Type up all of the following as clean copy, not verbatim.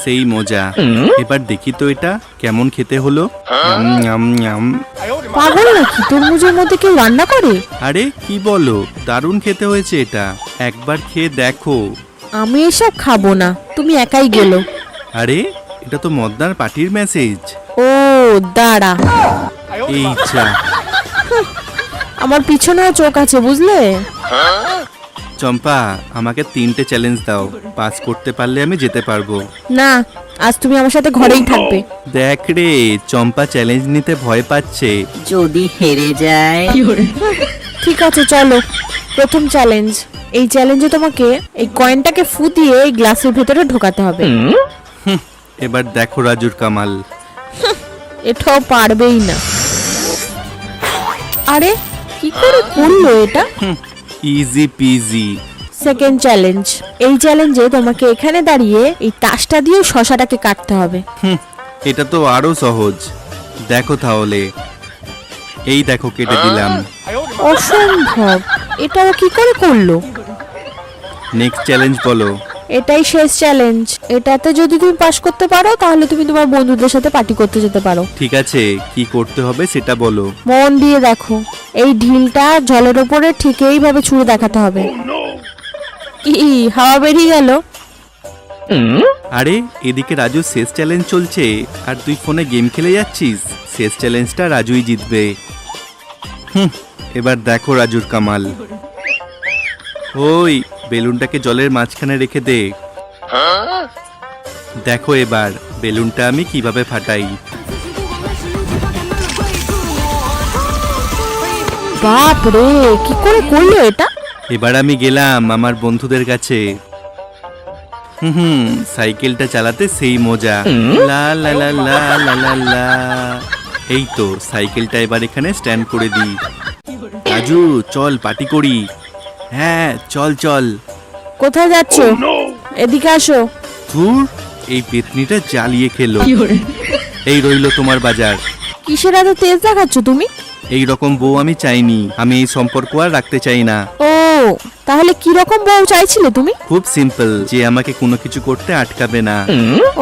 সেই মজা। এবার দেখি তো এটা কেমন খেতে হলো। পাগল নাকি, তরমুজের মধ্যে কেউ রান্না করে? আরে কি বলো, দারুণ খেতে হয়েছে এটা, একবার খেয়ে দেখো। আমি এসব খাবো না, তুমি একাই গেলো। আরে এটা তো মদনার পার্টির মেসেজ। ও দাঁড়া, এই চা। আমার পিছনেও চোখ আছে বুঝলে। চম্পা, আমাকে 3টে চ্যালেঞ্জ দাও, পাস করতে পারলে আমি যেতে পারবো। না, আজ তুমি আমার সাথে ঘরেই থাকবে। দেখ রে, চম্পা চ্যালেঞ্জ নিতে ভয় পাচ্ছে। যদি হেরে যায়? ঠিক আছে চলো, প্রথম চ্যালেঞ্জ। এই চ্যালেঞ্জে তোমাকে এই কয়েনটাকে ফু দিয়ে এই গ্লাসের ভেতরে ঢোকাতে হবে। এবার দেখো রাজুর কামাল। এটাও পারবেই না। আরে কি করে করলো এটা? Easy PG. Second challenge. এই চ্যালেঞ্জে তোমাকে এখানে দাঁড়িয়ে এই তাসটা দিয়ে শশাটাকে কাটতে হবে। এটা তো আরো সহজ, দেখো তাহলে। এই দেখো কেটে দিলাম। অসম্ভব, এটাও কি করে করলো? নেক্সট চ্যালেঞ্জ বলো। এটাই শেষ চ্যালেঞ্জ। এটাতে যদি তুমি পাস করতে পারো তাহলে তুমি তোমার বন্ধুদের সাথে পার্টি করতে যেতে পারো। ঠিক আছে, কি করতে হবে সেটা বলো। মন দিয়ে দেখো, এই ঢিলটা জলের উপরে ঠিক এইভাবে ছুঁড়ে দেখাতে হবে। কি হাওয়া বেরিয়ে গেল? আরে এদিকে রাজু শেষ চ্যালেঞ্জ চলছে আর তুই ফোনে গেম খেলে যাচ্ছিস। শেষ চ্যালেঞ্জটা রাজুই জিতবে। এবার দেখো রাজুর কামাল। ওই বেলুনটাকে জলের মাঝখানে রেখে দে। দেখো এবার বেলুনটা আমি কিভাবে ফাটাই। বাপ রে, কি করে করলো এটা? এবার আমি গেলাম আমার বন্ধুদের কাছে। সাইকেলটা চালাতে সেই মজা। লা লা লা লা লা লা লা। এই তো সাইকেলটা এবার এখানে স্ট্যান্ড করে দিই। রাজু চল পার্টি করি। হ্যাঁ চল চল। কোথায় যাচ্ছো? এদিকে আসো। ধুর, এই পেতনিটা জ্বালিয়ে খেলো। এই রইলো তোমার বাজার। কিসের এত তেজ দেখাচ্ছ তুমি? এই রকম বউ আমি চাইনি, আমি এই সম্পর্ক আর রাখতে চাই না। ও তাহলে কি রকম বউ চাইছিলে তুমি? খুব সিম্পল, যে আমাকে কোনো কিছু করতে আটকাবে না।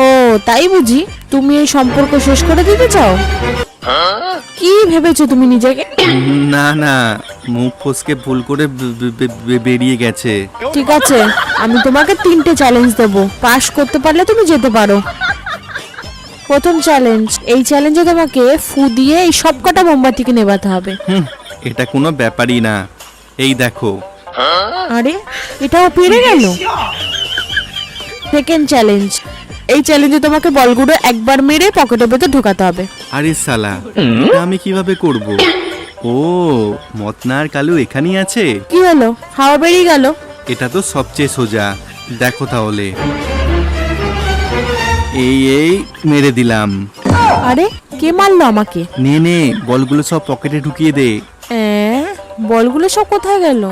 ও তাই বুঝি, তুমি এই সম্পর্ক শেষ করে দিতে চাও? কি ভেবেছো তুমি নিজেকে? না না, মুখ ফসকে ভুল করে বেরিয়ে গেছে। ঠিক আছে, আমি তোমাকে 3টে চ্যালেঞ্জ দেবো, পাস করতে পারলে তুমি যেতে পারো। প্রথম চ্যালেঞ্জ। এই চ্যালেঞ্জে তোমাকে ফু দিয়ে এই সবকটা মোমবাতিকে নেভাতে হবে। এটা কোনো ব্যাপারই না। এই দেখো। আরে এটাও পেরে গেল। Second challenge. এই চ্যালেঞ্জে তোমাকে বলগুলো একবার মেরে পকেটের ভেতর ঢোকাতে হবে। আরে সালা, এটা আমি কিভাবে করব? ও, মতনার কালু এখানেই আছে। কি হলো, হাওয়া বেরিয়ে গেল? এটা তো সবচেয়ে সোজা, দেখো তাহলে। এই এই মেরে দিলাম। আরে কে মারলো আমাকে? নে নে, বলগুলো সব পকেটে ঢুকিয়ে দে। বলগুলো সব কোথায় গেল?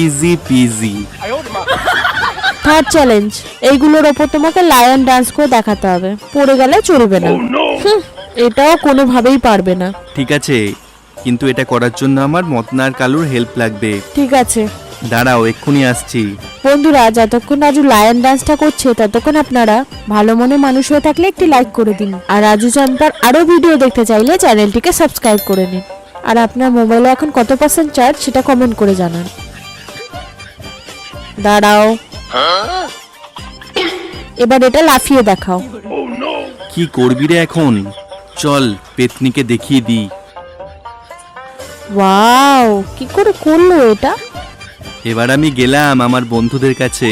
Easy PG. Third challenge. এইগুলোর ওপর তোমাকে লায়ন ডান্স করে দেখাতে হবে, পড়ে গেলে চলবে না। এটাও কোনোভাবেই পারবে না। ঠিক আছে, কিন্তু এটা করার জন্য আমার মতনার কালুর হেল্প লাগবে। ঠিক আছে দাঁড়াও, এক্ষুনি আসছি। বন্ধুরা, যতক্ষণ রাজু লায়ন ডান্সটা করছে ততক্ষণ আপনারা ভালো মনে মানুষ হয়ে থাকলে একটি লাইক করে দিন, আর রাজু চম্পার আরো ভিডিও দেখতে চাইলে চ্যানেলটিকে সাবস্ক্রাইব করে নিন, আর আপনার মোবাইলে এখন কত % চার্জ সেটা কমেন্ট করে জানান। দাঁড়াও, এবার এটা লাফিয়ে দেখাও। কি করবি রে এখন? চল পেতনিকে দেখিয়ে দিই। ওয়াও, কি করে করলো এটা? এবার আমি গেলাম আমার বন্ধুদের কাছে।